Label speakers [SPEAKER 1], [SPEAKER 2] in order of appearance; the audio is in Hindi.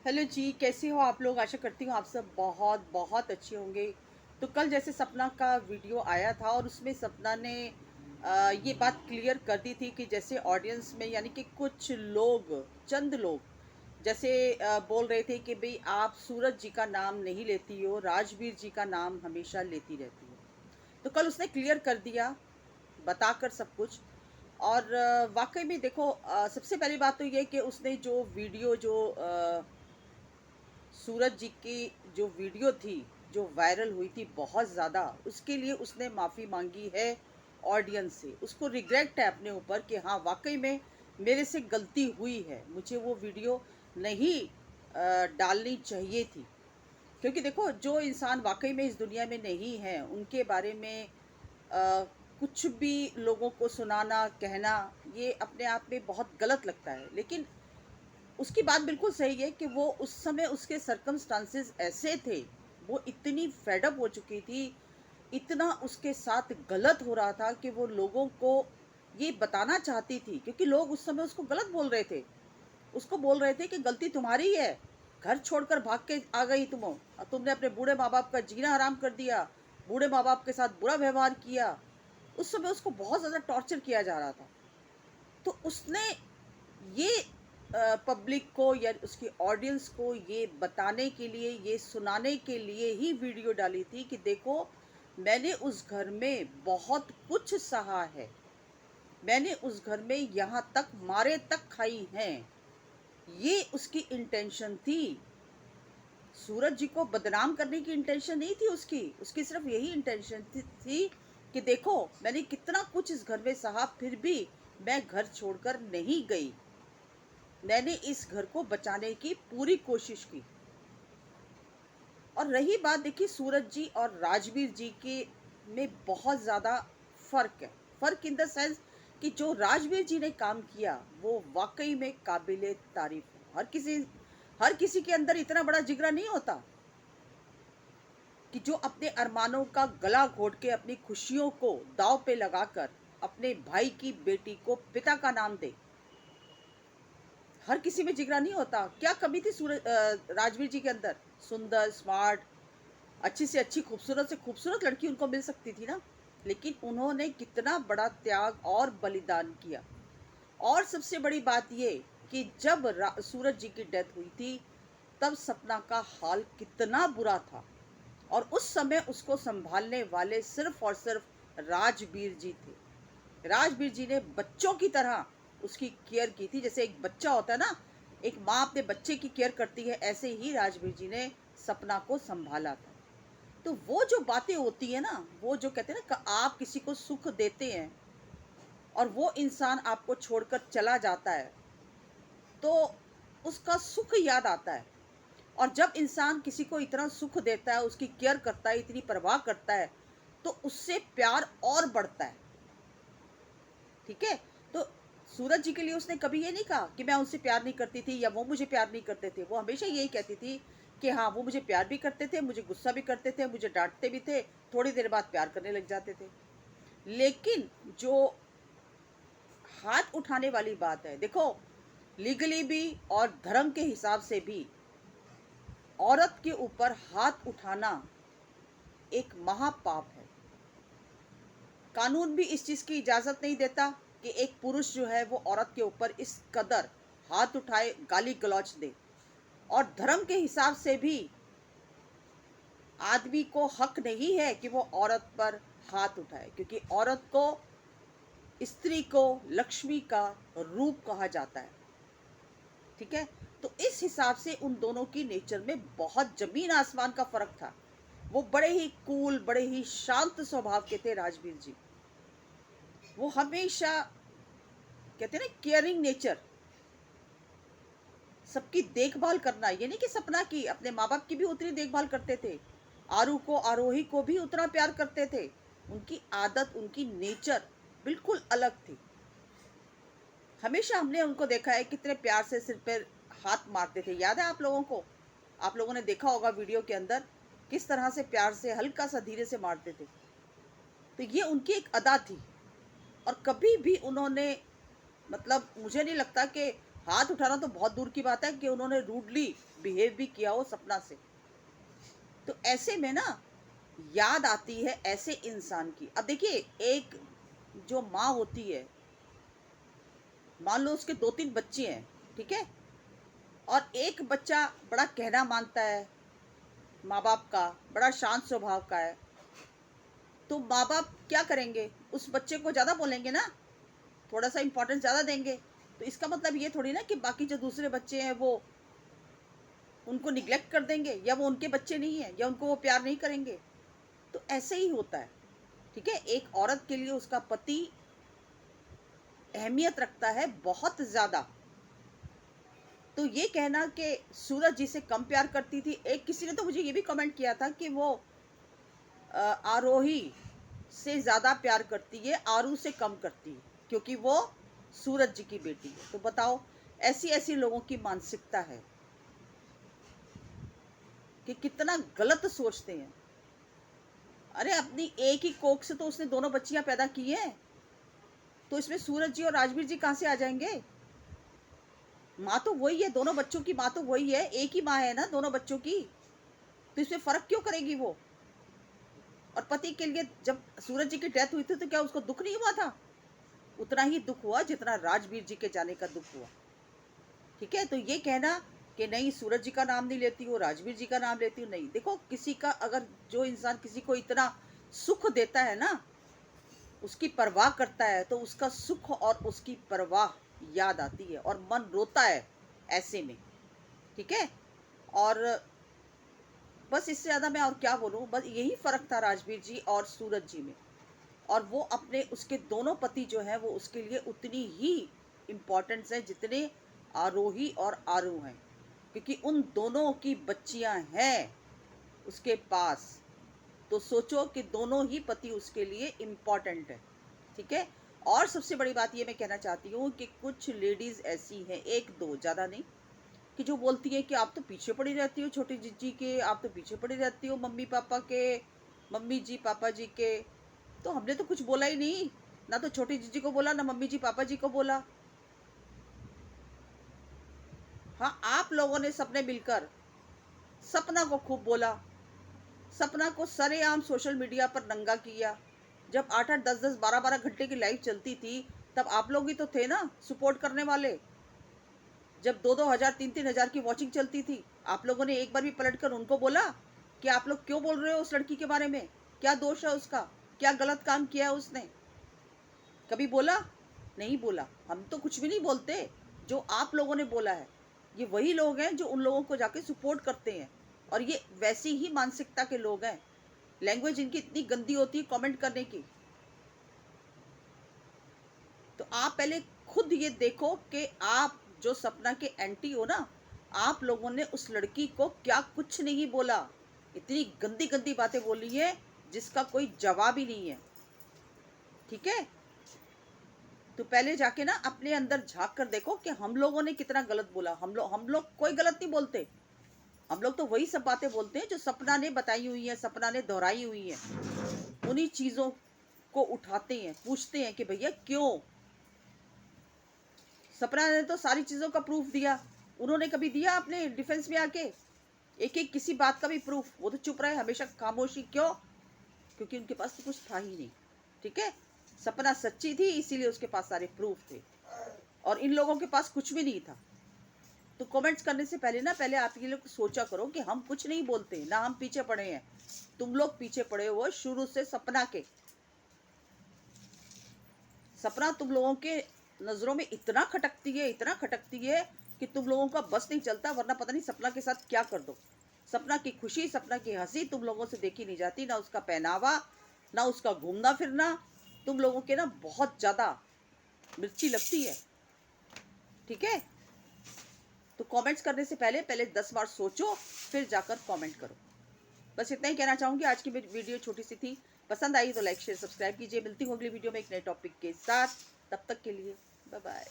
[SPEAKER 1] हेलो जी, कैसे हो आप लोग? आशा करती हूँ आप सब बहुत बहुत अच्छे होंगे। तो कल जैसे सपना का वीडियो आया था और उसमें सपना ने ये बात क्लियर कर दी थी कि जैसे ऑडियंस में यानी कि कुछ लोग, चंद लोग जैसे बोल रहे थे कि भई आप सूरज जी का नाम नहीं लेती हो, राजवीर जी का नाम हमेशा लेती रहती हो। तो कल उसने क्लियर कर दिया, बताकर सब कुछ। और वाक़ई में देखो, सबसे पहली बात तो ये कि उसने जो वीडियो जो सूरज जी की जो वीडियो थी, जो वायरल हुई थी बहुत ज़्यादा, उसके लिए उसने माफ़ी मांगी है ऑडियंस से। उसको रिग्रेट है अपने ऊपर कि हाँ, वाकई में मेरे से गलती हुई है, मुझे वो वीडियो नहीं डालनी चाहिए थी। क्योंकि देखो, जो इंसान वाकई में इस दुनिया में नहीं है उनके बारे में कुछ भी लोगों को सुनाना, कहना, ये अपने आप में बहुत गलत लगता है। लेकिन उसकी बात बिल्कुल सही है कि वो उस समय उसके सर्कमस्टांसेस ऐसे थे, वो इतनी फेड अप हो चुकी थी, इतना उसके साथ गलत हो रहा था कि वो लोगों को ये बताना चाहती थी, क्योंकि लोग उस समय उसको गलत बोल रहे थे। उसको बोल रहे थे कि गलती तुम्हारी ही है, घर छोड़कर भाग के आ गई तुम, और तुमने अपने बूढ़े माँ-बाप का जीना हराम कर दिया, बूढ़े माँ-बाप के साथ बुरा व्यवहार किया। उस समय उसको बहुत ज़्यादा टॉर्चर किया जा रहा था। तो उसने ये पब्लिक को या उसकी ऑडियंस को ये बताने के लिए, ये सुनाने के लिए ही वीडियो डाली थी कि देखो, मैंने उस घर में बहुत कुछ सहा है, मैंने उस घर में यहाँ तक मारे तक खाई हैं। ये उसकी इंटेंशन थी। सूरज जी को बदनाम करने की इंटेंशन नहीं थी उसकी। उसकी सिर्फ यही इंटेंशन थी कि देखो, मैंने कितना कुछ इस घर में सहा, फिर भी मैं घर छोड़कर नहीं गई, मैंने इस घर को बचाने की पूरी कोशिश की। और रही बात, देखिए, सूरज जी और राजवीर जी के में बहुत ज़्यादा फ़र्क है। फ़र्क इन द सेंस कि जो राजवीर जी ने काम किया वो वाक़ई में काबिले तारीफ़ है। हर किसी के अंदर इतना बड़ा जिगरा नहीं होता कि जो अपने अरमानों का गला घोट के, अपनी खुशियों को दाँव पे लगाकर अपने भाई की बेटी को पिता का नाम दे। हर किसी में जिगरा नहीं होता। क्या कमी थी राजवीर जी के अंदर? सुंदर, स्मार्ट, अच्छी से अच्छी, खूबसूरत से खूबसूरत लड़की उनको मिल सकती थी ना। लेकिन उन्होंने कितना बड़ा त्याग और बलिदान किया। और सबसे बड़ी बात ये कि जब सूरज जी की डेथ हुई थी, तब सपना का हाल कितना बुरा था। और उस समय उसको संभालने वाले सिर्फ और सिर्फ राजवीर जी थे। राजवीर जी ने बच्चों की तरह उसकी केयर की थी। जैसे एक बच्चा होता है ना, एक माँ अपने बच्चे की केयर करती है, ऐसे ही राजवीर जी ने सपना को संभाला था। तो वो जो बातें होती है ना, वो जो कहते हैं ना कि आप किसी को सुख देते हैं और वो इंसान आपको छोड़कर चला जाता है, तो उसका सुख याद आता है। और जब इंसान किसी को इतना सुख देता है, उसकी केयर करता है, इतनी परवाह करता है, तो उससे प्यार और बढ़ता है। ठीक है? तो सूरज जी के लिए उसने कभी ये नहीं कहा कि मैं उनसे प्यार नहीं करती थी या वो मुझे प्यार नहीं करते थे। वो हमेशा यही कहती थी कि हाँ, वो मुझे प्यार भी करते थे, मुझे गुस्सा भी करते थे, मुझे डाँटते भी थे, थोड़ी देर बाद प्यार करने लग जाते थे। लेकिन जो हाथ उठाने वाली बात है, देखो, लीगली भी और धर्म के हिसाब से भी औरत के ऊपर हाथ उठाना एक महापाप है। कानून भी इस चीज़ की इजाज़त नहीं देता कि एक पुरुष जो है वो औरत के ऊपर इस कदर हाथ उठाए, गाली गलौच दे। और धर्म के हिसाब से भी आदमी को हक नहीं है कि वो औरत पर हाथ उठाए, क्योंकि औरत को, स्त्री को लक्ष्मी का रूप कहा जाता है। ठीक है? तो इस हिसाब से उन दोनों की नेचर में बहुत ज़मीन आसमान का फ़र्क था। वो बड़े ही कूल, बड़े ही शांत स्वभाव के थे राजवीर जी। वो हमेशा, कहते हैं ना, केयरिंग नेचर, सबकी देखभाल करना, ये नहीं कि सपना की, अपने माँ-बाप की भी उतनी देखभाल करते थे। आरू को, आरोही को भी उतना प्यार करते थे। उनकी आदत, उनकी नेचर बिल्कुल अलग थी। हमेशा हमने उनको देखा है कितने प्यार से सिर पे हाथ मारते थे। याद है आप लोगों को? आप लोगों ने देखा होगा वीडियो के अंदर, किस तरह से प्यार से, हल्का-सा धीरे से मारते थे। तो ये उनकी एक अदा थी। और कभी भी उन्होंने, मतलब मुझे नहीं लगता कि हाथ उठाना तो बहुत दूर की बात है कि उन्होंने रूडली बिहेव भी किया हो सपना से। तो ऐसे में ना याद आती है ऐसे इंसान की। अब देखिए, एक जो माँ होती है, मान लो उसके 2-3 बच्चे हैं, ठीक है, और एक बच्चा बड़ा कहना मानता है माँ बाप का, बड़ा शांत स्वभाव का है, तो माँ बाप क्या करेंगे, उस बच्चे को ज़्यादा बोलेंगे ना, थोड़ा सा इम्पोर्टेंस ज़्यादा देंगे। तो इसका मतलब ये थोड़ी ना कि बाकी जो दूसरे बच्चे हैं वो उनको निग्लेक्ट कर देंगे, या वो उनके बच्चे नहीं हैं, या उनको वो प्यार नहीं करेंगे। तो ऐसे ही होता है, ठीक है। एक औरत के लिए उसका पति अहमियत रखता है बहुत ज़्यादा। तो ये कहना कि सूरज जी से कम प्यार करती थी, एक किसी ने तो मुझे ये भी कमेंट किया था कि वो आरोही से ज़्यादा प्यार करती है, आरू से कम करती है, क्योंकि वो सूरज जी की बेटी है। तो बताओ, ऐसी ऐसी लोगों की मानसिकता है कि कितना गलत सोचते हैं। अरे अपनी एक ही कोख से तो उसने दोनों बच्चियां पैदा की हैं, तो इसमें सूरज जी और राजवीर जी कहाँ से आ जाएंगे? माँ तो वही है, दोनों बच्चों की माँ तो वही है, एक ही माँ है ना दोनों बच्चों की। तो इसमें फर्क क्यों करेगी वो? और पति के लिए जब सूरज जी की डेथ हुई थी तो क्या उसको दुख नहीं हुआ था? उतना ही दुख हुआ जितना राजवीर जी के जाने का दुख हुआ, ठीक है। तो ये कहना कि नहीं सूरज जी का नाम नहीं लेती हूँ, राजवीर जी का नाम लेती हूँ, नहीं। देखो, किसी का अगर, जो इंसान किसी को इतना सुख देता है ना, उसकी परवाह करता है, तो उसका सुख और उसकी परवाह याद आती है और मन रोता है ऐसे में, ठीक है। और बस इससे ज़्यादा मैं और क्या बोलूँ, बस यही फ़र्क था राजवीर जी और सूरज जी में। और वो अपने, उसके दोनों पति जो हैं वो उसके लिए उतनी ही इम्पोर्टेंस है जितने आरोही और आरू हैं, क्योंकि उन दोनों की बच्चियां हैं उसके पास। तो सोचो कि दोनों ही पति उसके लिए इम्पोर्टेंट है, ठीक है। और सबसे बड़ी बात ये मैं कहना चाहती हूँ कि कुछ लेडीज़ ऐसी हैं, एक दो, ज़्यादा नहीं, कि जो बोलती है कि आप तो पीछे पड़ी रहती हो छोटी जीजी के, आप तो पीछे पड़ी रहती हो मम्मी पापा के, मम्मी जी पापा जी के। तो हमने तो कुछ बोला ही नहीं, ना तो छोटी जीजी को बोला, ना मम्मी जी पापा जी को बोला। हाँ, आप लोगों ने सबने मिलकर सपना को खूब बोला, सपना को सरेआम सोशल मीडिया पर नंगा किया। जब 8-8 10-10 12-12 घंटे की लाइव चलती थी, तब आप लोग ही तो थे ना सपोर्ट करने वाले। जब 2-2 हजार 3-3 हजार की वॉचिंग चलती थी, आप लोगों ने एक बार भी पलट कर उनको बोला कि आप लोग क्यों बोल रहे हो उस लड़की के बारे में, क्या दोष है उसका, क्या गलत काम किया है उसने? कभी बोला? नहीं बोला। हम तो कुछ भी नहीं बोलते, जो आप लोगों ने बोला है। ये वही लोग हैं जो उन लोगों को जाके सपोर्ट करते हैं, और ये वैसी ही मानसिकता के लोग हैं। लैंग्वेज इनकी इतनी गंदी होती है कमेंट करने की। तो आप पहले खुद ये देखो कि आप जो सपना के एंटी हो ना, आप लोगों ने उस लड़की को क्या कुछ नहीं बोला, इतनी गंदी गंदी बातें बोली है जिसका कोई जवाब ही नहीं है, ठीक है। तो पहले जाके ना अपने अंदर झांक कर देखो कि हम लोगों ने कितना गलत बोला। हम लोग कोई गलत नहीं बोलते, हम लोग तो वही सब बातें बोलते हैं जो सपना ने बताई हुई है, सपना ने दोहराई हुई है। उन्हीं चीजों को उठाते हैं, पूछते हैं कि भैया क्यों। सपना ने तो सारी चीजों का प्रूफ दिया, उन्होंने कभी दिया अपने डिफेंस में आके एक एक किसी बात का भी प्रूफ? वो तो चुप रहे हमेशा, खामोशी क्यों? क्योंकि उनके पास तो कुछ था ही नहीं, ठीक है। सपना सच्ची थी इसीलिए उसके पास सारे प्रूफ थे, और इन लोगों के पास कुछ भी नहीं था। तो कमेंट्स करने से पहले ना, पहले आप ये लोग सोचा करो कि हम कुछ नहीं बोलते ना, हम पीछे पड़े हैं। तुम लोग पीछे पड़े हो शुरू से सपना के। सपना तुम लोगों के नजरों में इतना खटकती है, इतना खटकती है कि तुम लोगों का बस नहीं चलता, वरना पता नहीं सपना के साथ क्या कर दो। सपना की खुशी, सपना की हंसी तुम लोगों से देखी नहीं जाती, ना उसका पहनावा, ना उसका घूमना फिरना। तुम लोगों के ना बहुत ज्यादा मिर्ची लगती है, ठीक है। तो कमेंट्स करने से पहले पहले 10 बार सोचो, फिर जाकर कमेंट करो। बस इतना ही कहना चाहूंगी। आज की वीडियो छोटी सी थी, पसंद आई तो लाइक शेयर सब्सक्राइब कीजिए। मिलती हूँ अगली वीडियो में एक नए टॉपिक के साथ, तब तक के लिए बाय बाय।